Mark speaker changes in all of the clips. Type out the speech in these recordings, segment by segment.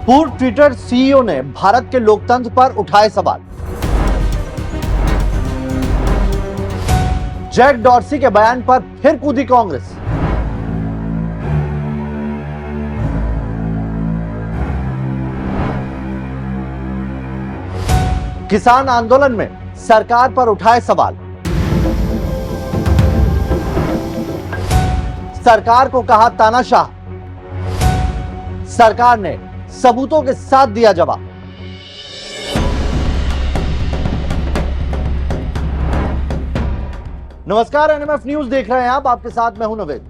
Speaker 1: पूर्व Twitter CEO ने भारत के लोकतंत्र पर उठाए सवाल। जैक डॉर्सी के बयान पर फिर कूदी कांग्रेस। किसान आंदोलन में सरकार पर उठाए सवाल। सरकार को कहा तानाशाह। सरकार ने सबूतों के साथ दिया जवाब। नमस्कार, एनएमएफ न्यूज देख रहे हैं आप। आपके साथ मैं हूं नवेद।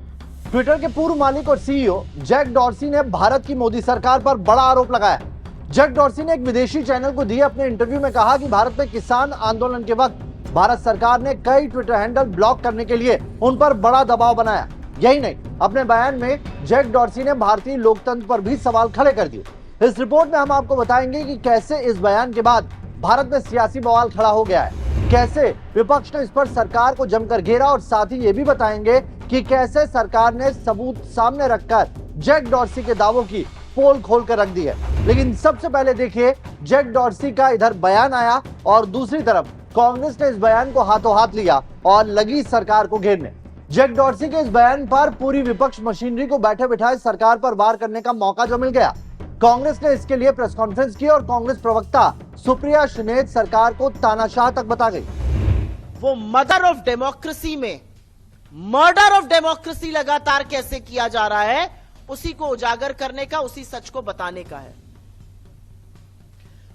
Speaker 1: ट्विटर के पूर्व मालिक और सीईओ जैक डॉर्सी ने भारत की मोदी सरकार पर बड़ा आरोप लगाया। जैक डॉर्सी ने एक विदेशी चैनल को दिए अपने इंटरव्यू में कहा कि भारत में किसान आंदोलन के वक्त भारत सरकार ने कई ट्विटर हैंडल ब्लॉक करने के लिए उन पर बड़ा दबाव बनाया। यही नहीं, अपने बयान में जैक डॉर्सी ने भारतीय लोकतंत्र पर भी सवाल खड़े कर दिए। इस रिपोर्ट में हम आपको बताएंगे कि कैसे इस बयान के बाद भारत में सियासी बवाल खड़ा हो गया है, कैसे विपक्ष ने इस पर सरकार को जमकर घेरा, और साथ ही ये भी बताएंगे कि कैसे सरकार ने सबूत सामने रखकर जैक डॉर्सी के दावों की पोल खोल कर रख दी है। लेकिन सबसे पहले देखिए, जैक डॉर्सी का इधर बयान आया और दूसरी तरफ कांग्रेस ने इस बयान को हाथों हाथ लिया और लगी सरकार को घेरने। जैक डॉर्सी के इस बयान पर पूरी विपक्ष मशीनरी को बैठे बिठाए सरकार पर वार करने का मौका जो मिल गया। कांग्रेस ने इसके लिए प्रेस कॉन्फ्रेंस की और कांग्रेस प्रवक्ता सुप्रिया सुले सरकार को तानाशाह तक बता गई।
Speaker 2: वो मदर ऑफ डेमोक्रेसी में मर्डर ऑफ डेमोक्रेसी लगातार कैसे किया जा रहा है, उसी को उजागर करने का, उसी सच को बताने का है।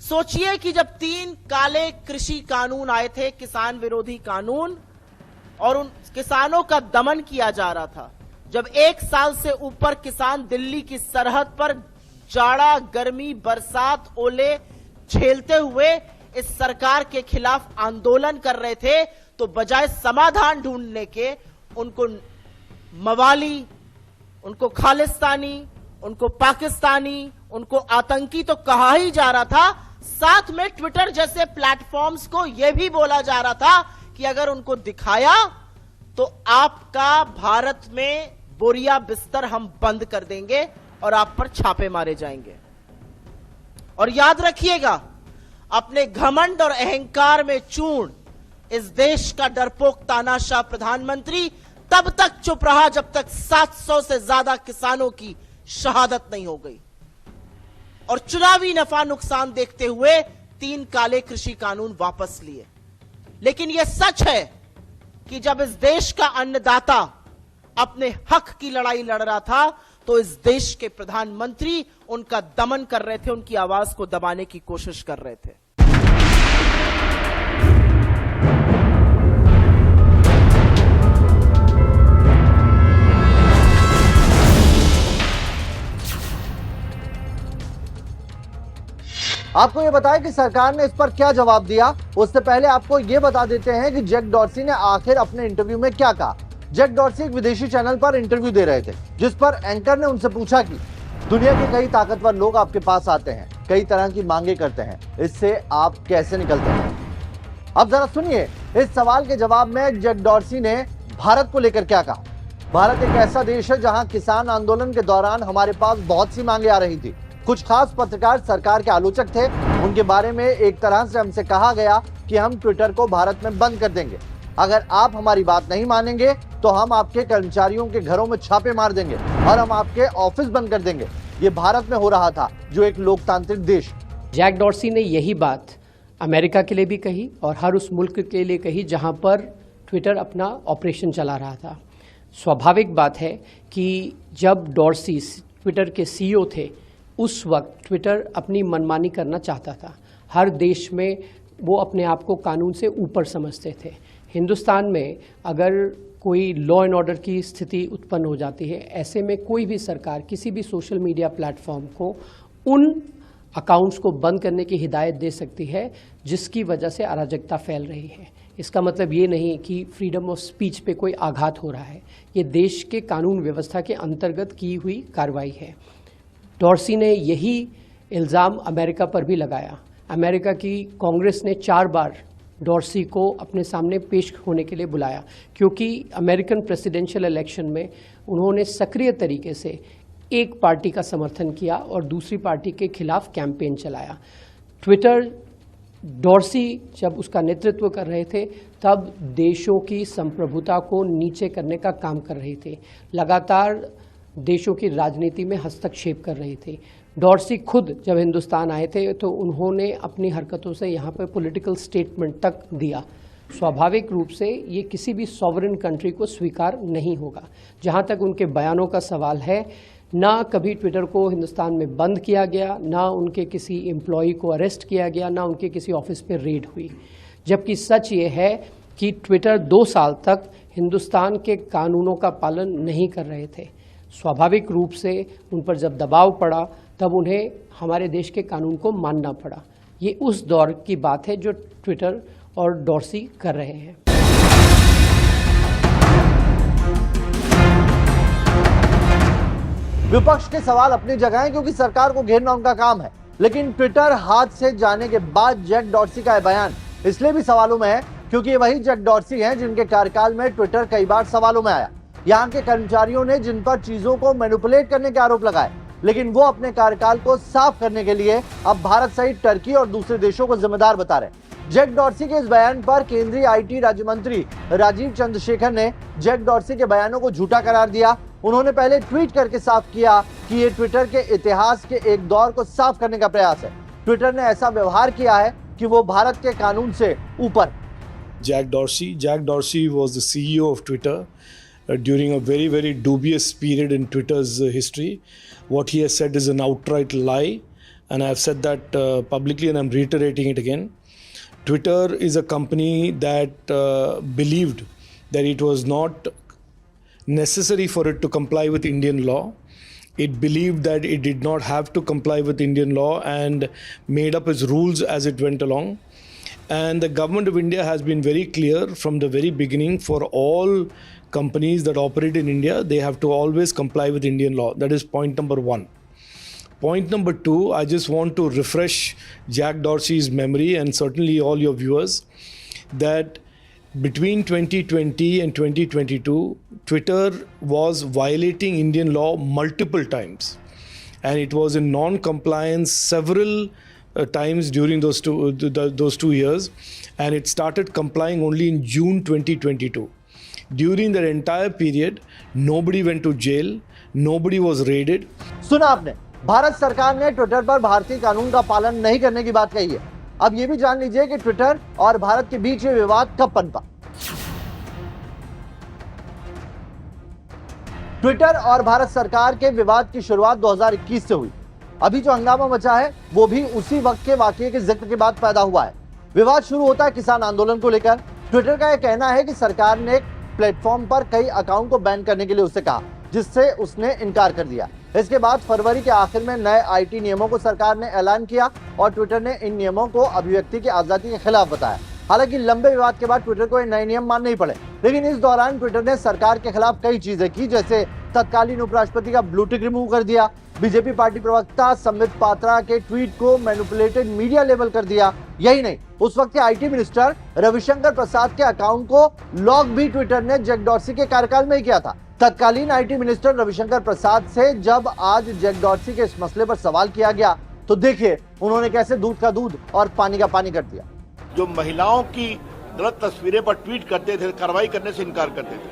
Speaker 2: सोचिए कि जब 3 काले कृषि कानून आए थे, किसान विरोधी कानून, और उन किसानों का दमन किया जा रहा था, जब 1 साल से ऊपर किसान दिल्ली की सरहद पर जाड़ा, गर्मी, बरसात, ओले झेलते हुए इस सरकार के खिलाफ आंदोलन कर रहे थे, तो बजाय समाधान ढूंढने के उनको मवाली, उनको खालिस्तानी, उनको पाकिस्तानी, उनको आतंकी तो कहा ही जा रहा था। साथ में ट्विटर जैसे प्लेटफॉर्म्स को यह भी बोला जा रहा था कि अगर उनको दिखाया तो आपका भारत में बोरिया बिस्तर हम बंद कर देंगे और आप पर छापे मारे जाएंगे। और याद रखिएगा, अपने घमंड और अहंकार में चूर्ण इस देश का डरपोक तानाशाह प्रधानमंत्री तब तक चुप रहा जब तक 700 से ज्यादा किसानों की शहादत नहीं हो गई, और चुनावी नफा नुकसान देखते हुए 3 काले कृषि कानून वापस लिए। लेकिन यह सच है कि जब इस देश का अन्नदाता अपने हक की लड़ाई लड़ रहा था, तो इस देश के प्रधानमंत्री उनका दमन कर रहे थे, उनकी आवाज को दबाने की कोशिश कर रहे थे।
Speaker 1: आपको यह बताया कि सरकार ने इस पर क्या जवाब दिया। उससे पहले आपको यह बता देते हैं कि जैक डॉर्सी ने आखिर अपने इंटरव्यू में क्या कहा। जैक डॉर्सी एक विदेशी चैनल पर इंटरव्यू दे रहे थे, जिस पर एंकर ने उनसे पूछा कि दुनिया के कई ताकतवर लोग आपके पास आते हैं, कई तरह की मांगे करते हैं, इससे आप कैसे निकलते हैं। अब जरा सुनिए इस सवाल के जवाब में जैक डॉर्सी ने भारत को लेकर क्या कहा। भारत एक ऐसा देश है जहां किसान आंदोलन के दौरान हमारे पास बहुत सी मांगे आ रही थी। कुछ खास पत्रकार सरकार के आलोचक थे, उनके बारे में एक तरह से हमसे कहा गया कि हम ट्विटर को भारत में बंद कर देंगे, अगर आप हमारी बात नहीं मानेंगे तो हम आपके कर्मचारियों के घरों में छापे मार देंगे और हम आपके ऑफिस बंद कर देंगे। ये भारत में हो रहा था, जो एक लोकतांत्रिक देश।
Speaker 3: जैक डॉर्सी ने यही बात अमेरिका के लिए भी कही और हर उस मुल्क के लिए कही जहां पर ट्विटर अपना ऑपरेशन चला रहा था। स्वाभाविक बात है कि जब डॉर्सी ट्विटर के सीईओ थे, उस वक्त ट्विटर अपनी मनमानी करना चाहता था। हर देश में वो अपने आप को कानून से ऊपर समझते थे। हिंदुस्तान में अगर कोई लॉ एंड ऑर्डर की स्थिति उत्पन्न हो जाती है, ऐसे में कोई भी सरकार किसी भी सोशल मीडिया प्लेटफॉर्म को उन अकाउंट्स को बंद करने की हिदायत दे सकती है जिसकी वजह से अराजकता फैल रही है। इसका मतलब ये नहीं कि फ्रीडम ऑफ स्पीच पे कोई आघात हो रहा है, ये देश के कानून व्यवस्था के अंतर्गत की हुई कार्रवाई है। डॉर्सी ने यही इल्ज़ाम अमेरिका पर भी लगाया। अमेरिका की कांग्रेस ने 4 बार डॉर्सी को अपने सामने पेश होने के लिए बुलाया, क्योंकि अमेरिकन प्रेसिडेंशियल इलेक्शन में उन्होंने सक्रिय तरीके से एक पार्टी का समर्थन किया और दूसरी पार्टी के खिलाफ कैंपेन चलाया। ट्विटर डॉर्सी जब उसका नेतृत्व कर रहे थे तब देशों की संप्रभुता को नीचे करने का काम कर रहे थे, लगातार देशों की राजनीति में हस्तक्षेप कर रहे थे। डॉर्सी खुद जब हिंदुस्तान आए थे तो उन्होंने अपनी हरकतों से यहाँ पर पॉलिटिकल स्टेटमेंट तक दिया। स्वाभाविक रूप से ये किसी भी सॉवरेन कंट्री को स्वीकार नहीं होगा। जहाँ तक उनके बयानों का सवाल है, ना कभी ट्विटर को हिंदुस्तान में बंद किया गया, ना उनके किसी एम्प्लॉई को अरेस्ट किया गया, ना उनके किसी ऑफिस पे रेड हुई। जबकि सच ये है कि ट्विटर 2 साल तक हिंदुस्तान के कानूनों का पालन नहीं कर रहे थे। स्वाभाविक रूप से उन पर जब दबाव पड़ा तब उन्हें हमारे देश के कानून को मानना पड़ा। ये उस दौर की बात है जो ट्विटर और डॉर्सी कर रहे हैं।
Speaker 1: विपक्ष के सवाल अपनी जगह हैं क्योंकि सरकार को घेरना उनका काम है, लेकिन ट्विटर हाथ से जाने के बाद जैक डॉर्सी का बयान इसलिए भी सवालों में है क्योंकि ये वही जैक डॉर्सी हैं जिनके कार्यकाल में ट्विटर कई बार सवालों में आया। यहाँ के कर्मचारियों ने जिन पर चीजों को मैनिपुलेट करने के आरोप लगाए, लेकिन वो अपने कार्यकाल को साफ करने के लिए अब भारत सहित टर्की और दूसरे देशों को जिम्मेदार बता रहे। जैक डॉर्सी के इस बयान पर केंद्रीय आईटी राज्य मंत्री राजीव चंद्रशेखर ने जैक डॉर्सी के बयानों को झूठा करार दिया। उन्होंने पहले ट्वीट करके साफ किया कि ये ट्विटर के इतिहास के एक दौर को साफ करने का प्रयास है। ट्विटर ने ऐसा व्यवहार किया है कि वो भारत के कानून से ऊपर।
Speaker 4: Jack Dorsey was the CEO of Twitter during a very, very dubious period in Twitter's history. What he has said is an outright lie, and I have said that publicly, and I'm reiterating it again. Twitter is a company that believed that it was not necessary for it to comply with Indian law. It believed that it did not have to comply with Indian law and made up its rules as it went along. And the government of India has been very clear from the very beginning, for all companies that operate in India, they have to always comply with Indian law. That is point number 1. Point number 2, I just want to refresh Jack Dorsey's memory and certainly all your viewers that between 2020 and 2022, Twitter was violating Indian law multiple times, and it was in non-compliance several times during those two years, and it started complying only in June 2022. During that entire period, nobody went to jail, nobody was raided.
Speaker 1: सुना आपने, भारत सरकार ने Twitter पर भारतीय कानून का पालन नहीं करने की बात कही है। अब ये भी जान लीजिए कि ट्विटर और भारत के बीच ये विवाद कब पनपा। ट्विटर और भारत सरकार के विवाद की शुरुआत 2021 से हुई। अभी जो हंगामा मचा है वो भी उसी वक्त के वाकये के जिक्र के बाद पैदा हुआ है। विवाद शुरू होता है किसान आंदोलन को लेकर। ट्विटर का यह कहना है कि सरकार ने एक प्लेटफॉर्म पर कई अकाउंट को बैन करने के लिए उससे कहा, जिससे उसने इनकार कर दिया। इसके बाद फरवरी के आखिर में नए आईटी नियमों को सरकार ने ऐलान किया और ट्विटर ने इन नियमों को अभिव्यक्ति की आजादी के खिलाफ बताया। हालांकि लंबे विवाद के बाद ट्विटर को ये नए नियम मानने ही पड़े, लेकिन इस दौरान ट्विटर ने सरकार के खिलाफ कई चीजें की, जैसे तत्कालीन उपराष्ट्रपति का ब्लू टिक रिमूव कर दिया, बीजेपी पार्टी प्रवक्ता संबित पात्रा के ट्वीट को मैनिपुलेटेड मीडिया लेबल कर दिया। यही नहीं, उस वक्त के आईटी मिनिस्टर रविशंकर प्रसाद के अकाउंट को लॉक भी ट्विटर ने जैक डॉर्सी के कार्यकाल में ही किया था। तत्कालीन आईटी मिनिस्टर रविशंकर प्रसाद से जब आज जैक डॉर्सी के इस मसले पर सवाल किया गया तो देखिए उन्होंने कैसे दूध का दूध और पानी का पानी कर दिया।
Speaker 5: जो महिलाओं की गलत तस्वीरें पर ट्वीट करते थे, कार्रवाई करने से इनकार करते थे,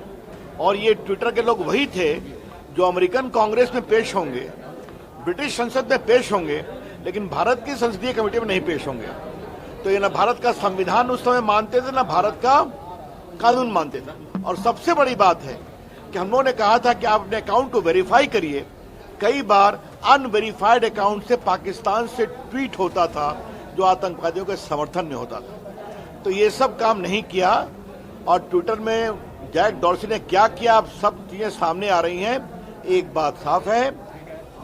Speaker 5: और ये ट्विटर के लोग वही थे जो अमेरिकन कांग्रेस में पेश होंगे, ब्रिटिश संसद में पेश होंगे, लेकिन भारत की संसदीय कमेटी में नहीं पेश होंगे। तो ये ना भारत का संविधान उस समय मानते थे, ना भारत का कानून मानते थे। और सबसे बड़ी बात है कि हम लोगों ने कहा था कि आप अपने अकाउंट को वेरीफाई करिए। कई बार अनवेरीफाइड अकाउंट से पाकिस्तान से ट्वीट होता था जो आतंकवादियों के समर्थन में होता था। तो ये सब काम नहीं किया, और ट्विटर में जैक डॉर्सी ने क्या किया, अब सब चीजें सामने आ रही हैं। एक बात साफ है,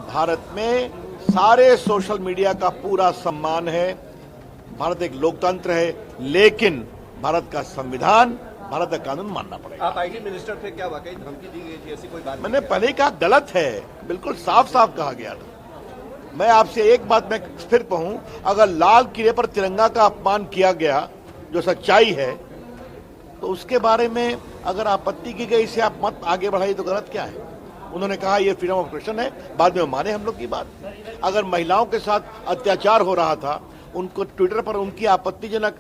Speaker 5: भारत में सारे सोशल मीडिया का पूरा सम्मान है। भारत एक लोकतंत्र है, लेकिन भारत का संविधान, भारत का कानून मानना पड़ेगा।
Speaker 6: आप आईटी मिनिस्टर थे, क्या वाकई धमकी दी गई थी? ऐसी कोई बात?
Speaker 5: मैंने पहले ही कहा, गलत है, बिल्कुल साफ साफ कहा गया था। मैं आपसे एक बात मैं फिर कहूं, अगर लाल किले पर तिरंगा का अपमान किया गया जो सच्चाई है, तो उसके बारे में अगर आपत्ति की गई, इसे आप मत आगे बढ़ाइए, तो गलत क्या है? उन्होंने कहा ये फ्रीडम ऑफ एक्सप्रेशन है, बाद में माने हम लोग की बात। अगर महिलाओं के साथ अत्याचार हो रहा था, उनको ट्विटर पर उनकी आपत्तिजनक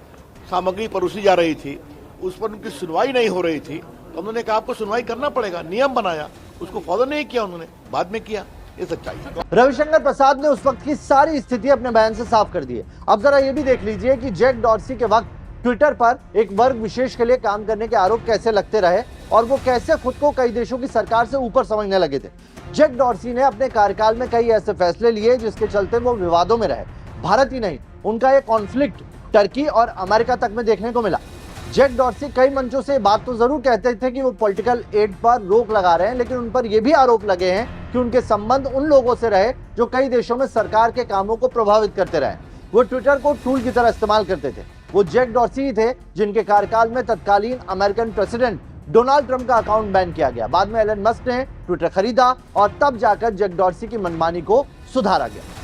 Speaker 5: सामग्री परोसी जा रही थी, उस पर उनकी सुनवाई नहीं हो रही थी, तो उन्होंने कहा आपको सुनवाई करना पड़ेगा, नियम बनाया, उसको फॉलो नहीं किया उन्होंने, बाद में किया। ये सच्चाई है।
Speaker 1: रविशंकर प्रसाद ने उस वक्त की सारी स्थिति अपने बयान से साफ कर दी है। अब जरा ये भी देख लीजिए कि जैक डॉर्सी के वक्त ट्विटर पर एक वर्ग विशेष के लिए काम करने के आरोप कैसे लगते रहे और वो कैसे खुद को कई देशों की सरकार से ऊपर समझने लगे थे। जैक डॉर्सी ने अपने कार्यकाल में कई ऐसे फैसले लिए जिसके चलते वो विवादों में रहे। भारत ही नहीं, उनका ये कॉन्फ्लिक्ट टर्की और अमेरिका तक में देखने को मिला। जैक डॉर्सी कई मंचों से बात तो जरूर कहते थे कि वो पॉलिटिकल एड पर रोक लगा रहे हैं, लेकिन उन पर यह भी आरोप लगे हैं कि उनके संबंध उन लोगों से रहे जो कई देशों में सरकार के कामों को प्रभावित करते रहे। वो ट्विटर को टूल की तरह इस्तेमाल करते थे। वो जैक डॉर्सी ही थे जिनके कार्यकाल में तत्कालीन अमेरिकन प्रेसिडेंट डोनाल्ड ट्रंप का अकाउंट बैन किया गया। बाद में एलन मस्क ने ट्विटर खरीदा और तब जाकर जैक डॉर्सी की मनमानी को सुधारा गया।